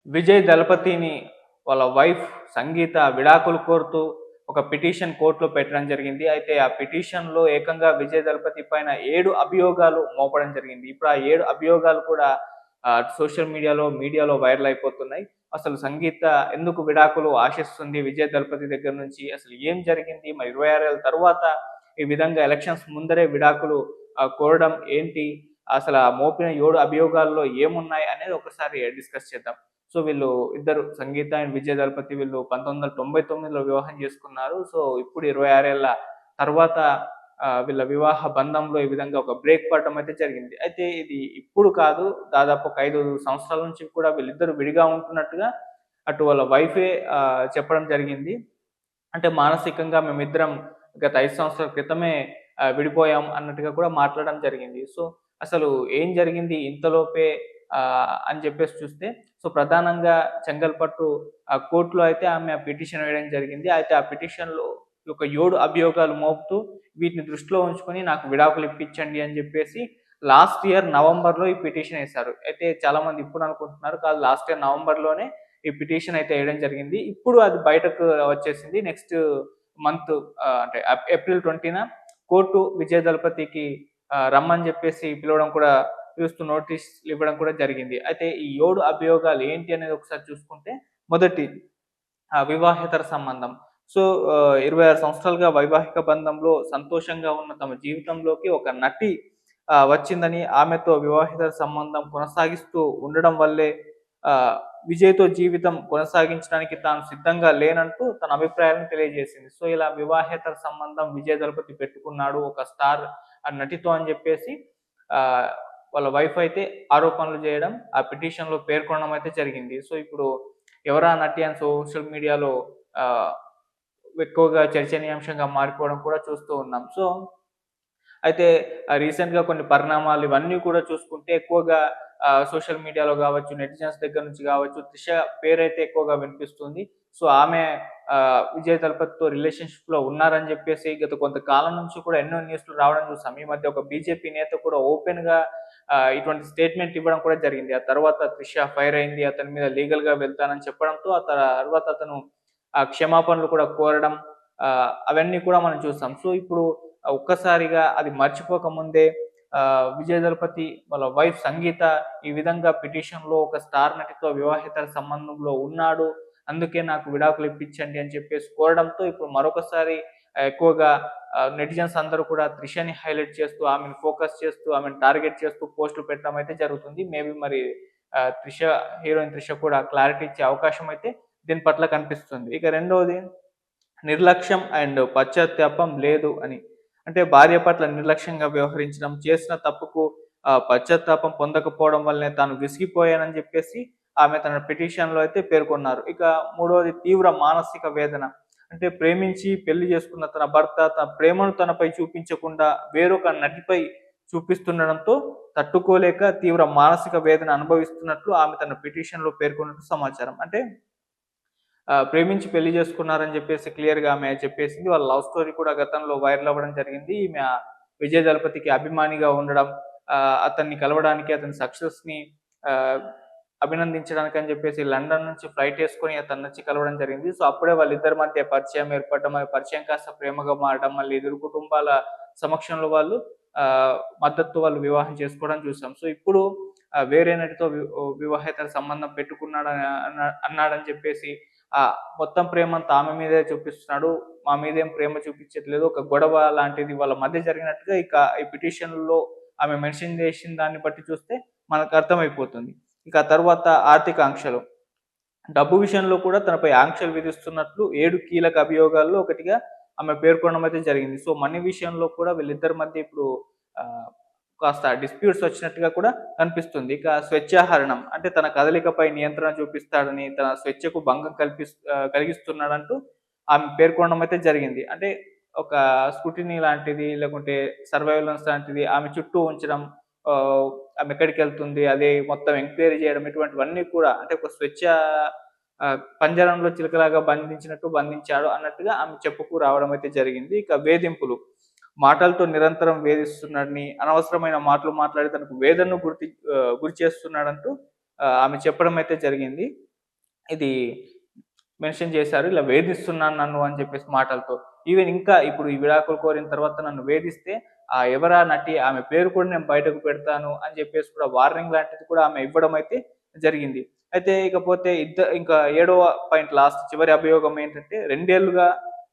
విజయ్ దళపతిని వాళ్ళ వైఫ్ సంగీత విడాకులు కోరుతూ ఒక పిటిషన్ కోర్ట్‌లో పెట్టడం జరిగింది. అయితే ఆ పిటిషన్‌లో ఏకంగా విజయ్ దళపతి పైన 7 అభియోగాలు మోపడం జరిగింది. ఇప్పుడు ఆ 7 అభియోగాలు కూడా సోషల్ మీడియాలో వైరల్ అయిపోతున్నాయి. అసలు సంగీత ఎందుకు విడాకులు ఆశిస్తుంది విజయ్ దళపతి దగ్గర నుంచి? అసలు ఏం జరిగింది? మరి 26 ఏళ్ల తరువాత ఈ విధంగా ఎలక్షన్స్ ముందరే విడాకులు కోరడం ఏంటి? అసలు ఆ మోపిన 7 అభియోగాల్లో ఏమున్నాయి అనేది ఒకసారి డిస్కస్ చేద్దాం. సో, వీళ్ళు ఇద్దరు సంగీత అండ్ విజయ్ దళపతి వీళ్ళు 1999లో వివాహం చేసుకున్నారు. సో, ఇప్పుడు 26 ఏళ్ల తర్వాత వీళ్ళ వివాహ బంధంలో ఈ విధంగా ఒక బ్రేక్ పడడం అయితే జరిగింది. అయితే ఇది ఇప్పుడు కాదు, దాదాపు ఒక 5 సంవత్సరాల నుంచి కూడా వీళ్ళిద్దరూ విడిగా ఉంటున్నట్టుగా అటు వాళ్ళ వైఫే చెప్పడం జరిగింది. అంటే మానసికంగా మేమిద్దరం గత 5 సంవత్సరాల క్రితమే విడిపోయాం అన్నట్టుగా కూడా మాట్లాడడం జరిగింది. సో, అసలు ఏం జరిగింది ఇంతలోపే అని చెప్పేసి చూస్తే, సో, ప్రధానంగా చెంగల్పట్టు కోర్ట్‌లో అయితే ఆమె పిటిషన్ వేయడం జరిగింది. అయితే ఆ పిటిషన్‌లో ఒక 7 అభియోగాలు మోపుతూ వీటిని దృష్టిలో ఉంచుకొని నాకు విడాకులు ఇప్పించండి అని చెప్పేసి లాస్ట్ ఇయర్ నవంబర్‌లో ఈ పిటిషన్ ఏసారు. అయితే చాలామంది ఇప్పుడు అనుకుంటున్నారు కాదు లాస్ట్ ఇయర్ నవంబర్‌లోనే ఈ పిటిషన్ అయితే ఏయడం జరిగింది. ఇప్పుడు అది బయటకు వచ్చేసింది. నెక్స్ట్ మంత్ అంటే ఏప్రిల్ 20న కోర్టు విజయ్ దళపతికి రమ్మని జెప్పేసి పిలవడం కూడా పిలుస్తూ నోటీసులు ఇవ్వడం కూడా జరిగింది. అయితే ఈ 7 అభియోగాలు ఏంటి అనేది ఒకసారి చూసుకుంటే మొదటి వివాహేతర సంబంధం. సో, 26 సంవత్సరాలుగా వైవాహిక బంధంలో సంతోషంగా ఉన్న తమ జీవితంలోకి ఒక నటి వచ్చిందని, ఆమెతో వివాహేతర సంబంధం కొనసాగిస్తూ ఉండడం వల్లే విజయ్‌తో జీవితం కొనసాగించడానికి తాను సిద్ధంగా లేనంటూ తన అభిప్రాయాలను తెలియజేసింది. సో, ఇలా వివాహేతర సంబంధం విజయ్ దళపతి పెట్టుకున్నాడు ఒక స్టార్ నటితో అని జెప్పేసి ఆహ్, వాళ్ళ వైఫ్ అయితే ఆరోపణలు జేయడం, ఆ పిటిషన్‌లో పేర్కొనడం అయితే జరిగింది. సో, ఇప్పుడు ఎవరా నటి అని సోషల్ మీడియాలో ఆహ్, ఎక్కువగా చర్చనీయాంశంగా మారిపోవడం కూడా చూస్తూ ఉన్నాం. సో, అయితే రీసెంట్‌గా కొన్ని పరిణామాలు ఇవన్నీ కూడా చూసుకుంటే ఎక్కువగా సోషల్ మీడియాలో గావచ్చు, నెటిజన్స్ దగ్గర నుంచి గావచ్చు, త్రిష పేరైతే ఎక్కువగా వినిపిస్తుంది. సో, ఆమె విజయ్ తలపతితో రిలేషన్‌షిప్‌లో ఉన్నారని జెప్పేసి గత కొంతకాలం నుంచి కూడా ఎన్నో న్యూస్‌లు రావడం చూసాం. ఈ మధ్య ఒక బీజేపీ నేత కూడా ఓపెన్‌గా ఇటువంటి స్టేట్‌మెంట్ ఇవ్వడం కూడా జరిగింది. ఆ తర్వాత త్రిష ఫైర్ అయింది. అతని మీద లీగల్‌గా వెళ్తానని చెప్పడంతో ఆ తర్వాత అతను క్షమాపణలు కూడా కోరడం అవన్నీ కూడా మనం చూసాం. సో, ఇప్పుడు ఒక్కసారిగా అది మర్చిపోకముందే విజయ్ దళపతి వాళ్ళ వైఫ్ సంగీత ఈ విధంగా పిటిషన్‌లో ఒక స్టార్ నటితో వివాహేతర సంబంధంలో ఉన్నాడు. అందుకే నాకు విడాకులు ఇప్పించండి అని చెప్పేసి కోరడంతో ఇప్పుడు మరొకసారి ఎక్కువగా నెటిజన్స్ అందరూ కూడా త్రిషని హైలైట్ చేస్తూ, ఆమెను ఫోకస్ చేస్తూ, ఆమెను టార్గెట్ చేస్తూ పోస్టులు పెట్టడం అయితే జరుగుతుంది. మేబీ మరి హీరోయిన్ త్రిష కూడా క్లారిటీ ఇచ్చే అవకాశం అయితే దీని పట్ల కనిపిస్తుంది. ఇక రెండోది నిర్లక్ష్యం అండ్ పశ్చాత్తాపం లేదు అని. అంటే భార్య పట్ల నిర్లక్ష్యంగా వ్యవహరించడం, చేసిన తప్పుకు పశ్చాత్తాపం పొందకపోవడం వల్లనే తాను విసిగిపోయానని జెప్పేసి ఆమె తన పిటిషన్‌లో అయితే పేర్కొన్నారు. ఇక మూడోది తీవ్ర మానసిక వేదన. అంటే ప్రేమించి పెళ్లి చేసుకున్న తన భర్త తన ప్రేమను తనపై చూపించకుండా వేరొక నటిపై చూపిస్తుండడంతో తట్టుకోలేక తీవ్ర మానసిక వేదన అనుభవిస్తున్నట్లు ఆమె తన పిటిషన్‌లో పేర్కొన్నట్టు సమాచారం. అంటే ప్రేమించి పెళ్లి చేసుకున్నారని జెప్పేసి క్లియర్‌గా ఆమె చెప్పేసింది. వాళ్ళ లవ్ స్టోరీ కూడా గతంలో వైరల్ అవ్వడం జరిగింది. ఈమె విజయ్ దళపతికి అభిమానిగా ఉండడం, అతన్ని కలవడానికి అతని సక్సెస్‌ని ఆహ్, అభినందించడానికని జెప్పేసి లండన్ నుంచి ఫ్లైట్ యేసుకొని అతన్నొచ్చి కలవడం జరిగింది. సో, అప్పుడే వాళ్ళిద్దరి మధ్య పరిచయం ఏర్పడడం, ఆ పరిచయం కాస్త ప్రేమగా మారడం, మళ్ళీ ఇరువురు కుటుంబాల సమక్షంలో వాళ్ళు ఆహ్, మద్దతుతో వాళ్ళు వివాహం చేసుకోవడం చూసాం. సో, ఇప్పుడు వేరే నటితో వివాహేతర సంబంధం పెట్టుకున్నాడని అన్నాడని చెప్పేసి మొత్తం ప్రేమంతా ఆమె మీదే చూపిస్తున్నాడు. మా మీదేం ప్రేమ చూపించట్లేదు. ఒక గొడవ లాంటిది వాళ్ళ మధ్య జరిగినట్టుగా ఇక ఈ పిటిషన్‌లో ఆమె మెన్షన్ చేసిన దాన్ని బట్టి చూస్తే మనకు అర్థమైపోతుంది. ఇక తర్వాత ఆర్థిక ఆంక్షలు. డబ్బు విషయంలో కూడా తనపై ఆంక్షలు విధిస్తున్నట్లు 7 కీలక అభియోగాల్లో ఒకటిగా ఆమె పేర్కొనడం అయితే జరిగింది. సో, మనీ విషయంలో కూడా వీళ్ళిద్దరి మధ్య ఇప్పుడు ఆహ్, కాస్త డిస్ప్యూట్స్ వచ్చినట్టుగా కూడా కనిపిస్తుంది. ఇక స్వేచ్ఛాహరణం అంటే తన కదలికపై నియంత్రణ చూపిస్తాడని, తన స్వేచ్ఛకు భంగం కలిగిస్తున్నాడంటూ ఆమె పేర్కొనడం అయితే జరిగింది. అంటే ఒక స్క్రూటినీ లాంటిది లేకుంటే సర్వైలెన్స్ లాంటిది ఆమె చుట్టూ ఉంచడం, ఆమె ఎక్కడికెళ్తుంది, అదే మొత్తం ఎంక్వైరీ చేయడం ఇటువంటివన్నీ కూడా అంటే ఒక పంజరంలో చిలుకలాగా బంధించినట్టు బంధించాడు అన్నట్టుగా ఆమె చెప్పుకు రావడం అయితే జరిగింది. ఇక వేధింపులు. మాటలతో నిరంతరం వేధిస్తున్నాడని, అనవసరమైన మాటలు మాట్లాడి తనకు వేదనను గురి చేస్తున్నాడంటూ ఆమె చెప్పడం అయితే జరిగింది. ఇది మెన్షన్ చేశారు. ఇలా వేధిస్తున్నాను నన్ను అని చెప్పేసి మాటలతో. ఈవెన్ ఇంకా ఇప్పుడు ఈ విడాకులు కోరిన తర్వాత నన్ను వేధిస్తే ఎవరా నటి ఆమె పేరు కూడా నేను బయటకు పెడతాను అని చెప్పేసి కూడా వార్నింగ్ లాంటిది కూడా ఆమె ఇవ్వడం అయితే జరిగింది. అయితే ఇకపోతే ఇంకా ఏడవ పాయింట్ లాస్ట్ చివరి అభియోగం ఏంటంటే 2 ఏళ్లుగా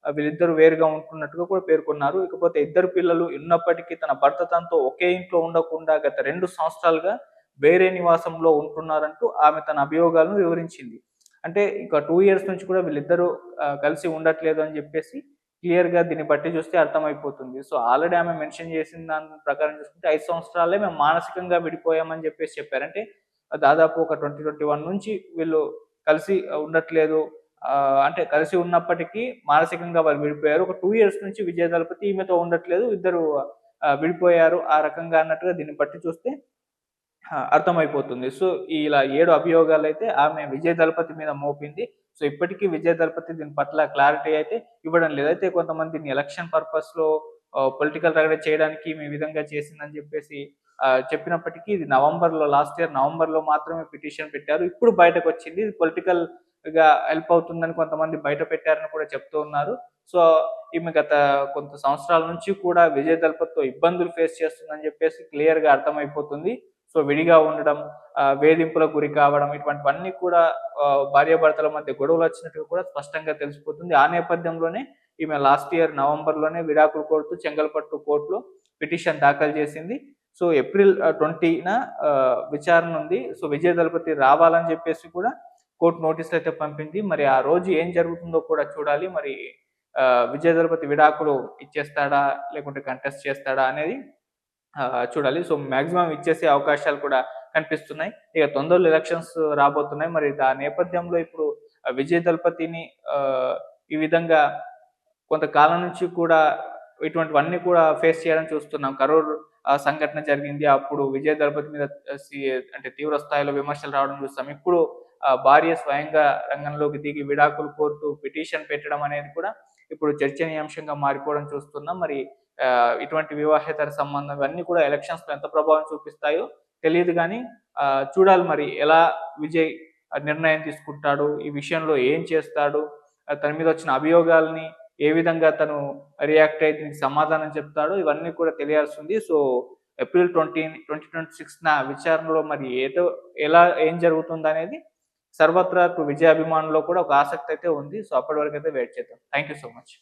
వీళ్ళిద్దరూ వేరుగా ఉంటున్నట్టుగా కూడా పేర్కొన్నారు. ఇకపోతే ఇద్దరు పిల్లలు ఉన్నప్పటికీ తన భర్త తనతో ఒకే ఇంట్లో ఉండకుండా గత 2 సంవత్సరాలుగా వేరే నివాసంలో ఉంటున్నారంటూ ఆమె తన అభియోగాలను వివరించింది. అంటే ఇక 2 ఇయర్స్ నుంచి కూడా వీళ్ళిద్దరూ కలిసి ఉండట్లేదు అని జెప్పేసి క్లియర్‌గా దీన్ని బట్టి చూస్తే అర్థమైపోతుంది. సో, ఆల్రెడీ ఆమె మెన్షన్ చేసిన దాని ప్రకారం చూసుకుంటే 5 సంవత్సరాలే మేము మానసికంగా విడిపోయామని జెప్పేసి చెప్పారు. అంటే దాదాపు ఒక 2021 నుంచి వీళ్ళు కలిసి ఉండట్లేదు. అంటే కలిసి ఉన్నప్పటికీ మానసికంగా వాళ్ళు విడిపోయారు. ఒక 2 ఇయర్స్ నుంచి విజయ్ దళపతి ఈమెతో ఉండట్లేదు. ఇద్దరు విడిపోయారు. ఆ రకంగా అన్నట్టుగా దీన్ని బట్టి చూస్తే అర్థమైపోతుంది. సో, ఇలా 7 అభియోగాలైతే ఆమె విజయ్ దళపతి మీద మోపింది. సో, ఇప్పటికి విజయ్ దళపతి దీని పట్ల క్లారిటీ అయితే ఇవ్వడం లేదు. అయితే కొంతమంది దీన్ని ఎలక్షన్ పర్పస్‌లో పొలిటికల్ రగడ చేయడానికి ఈమె ఈ విధంగా చేసిందని చెప్పేసి చెప్పినప్పటికీ ఇది లాస్ట్ ఇయర్ నవంబర్‌లో మాత్రమే పిటిషన్ పెట్టారు. ఇప్పుడు బయటకొచ్చింది. ఇది పొలిటికల్‌గా హెల్ప్ అవుతుందని కొంతమంది బయట పెట్టారని కూడా చెప్తూ ఉన్నారు. సో, ఈమె గత కొంత సంవత్సరాల నుంచి కూడా విజయ్ దళపతితో ఇబ్బందులు ఫేస్ చేస్తుందని చెప్పేసి క్లియర్‌గా అర్థమైపోతుంది. సో, విడిగా ఉండడం, వేధింపులకు గురి కావడం ఇటువంటివన్నీ కూడా భార్యాభర్తల మధ్య గొడవలొచ్చినట్టుగా కూడా స్పష్టంగా తెలిసిపోతుంది. ఆ నేపథ్యంలోనే ఈమె లాస్ట్ ఇయర్ నవంబర్‌లోనే విడాకులు కోరుతూ చెంగల్పట్టు కోర్టులో పిటిషన్ దాఖలు చేసింది. సో, ఏప్రిల్ 20న విచారణ ఉంది. సో, విజయ్ దళపతి రావాలని చెప్పేసి కూడా కోర్టు నోటీసులయితే పంపింది. మరి ఆ రోజు ఏం జరుగుతుందో కూడా చూడాలి. మరి విజయ్ దళపతి విడాకులు ఇచ్చేస్తాడా? లేకుంటే కంటెస్ట్ చేస్తాడా? అనేది చూడాలి. సో, మాక్సిమం ఇచ్చేసే అవకాశాలు కూడా కనిపిస్తున్నాయి. ఇక తొందరలో ఎలక్షన్స్ రాబోతున్నాయి. మరి ఆ నేపథ్యంలో ఇప్పుడు విజయ్ దళపతిని ఈ విధంగా కొంతకాలం నుంచి కూడా ఇటువంటివన్నీ కూడా ఫేస్ చేయడం చూస్తున్నాం. కరూర్ సంఘటన జరిగింది. అప్పుడు విజయ్ దళపతి మీద సి అంటే తీవ్ర స్థాయిలో విమర్శలు రావడం చూస్తాం. ఇప్పుడు భార్య స్వయంగా రంగంలోకి దిగి విడాకులు కోరుతూ పిటిషన్ పెట్టడం అనేది కూడా ఇప్పుడు చర్చనీయాంశంగా మారిపోవడం చూస్తున్నాం. మరి ఇటువంటి వివాహేతర సంబంధం ఇవన్నీ కూడా ఎలక్షన్స్‌లో ఎంత ప్రభావం చూపిస్తాయో తెలీదు గానీ చూడాలి మరి ఎలా విజయ్ నిర్ణయం తీసుకుంటాడు? ఈ విషయంలో ఏం చేస్తాడు? తన మీద వచ్చిన అభియోగాల్ని ఏ విధంగా తను రియాక్ట్ అయ్యి దీనికి సమాధానం చెప్తాడో ఇవన్నీ కూడా తెలియాల్సుంది. సో, ఏప్రిల్ 20, 2026న విచారణలో మరి ఎలా ఏం జరుగుతుందనేది సర్వత్రా ఇప్పుడు విజయ్ అభిమానుల్లో కూడా ఒక ఆసక్తి అయితే ఉంది. సో, అప్పటి వరకైతే వెయిట్ చేద్దాం. Thank you so much.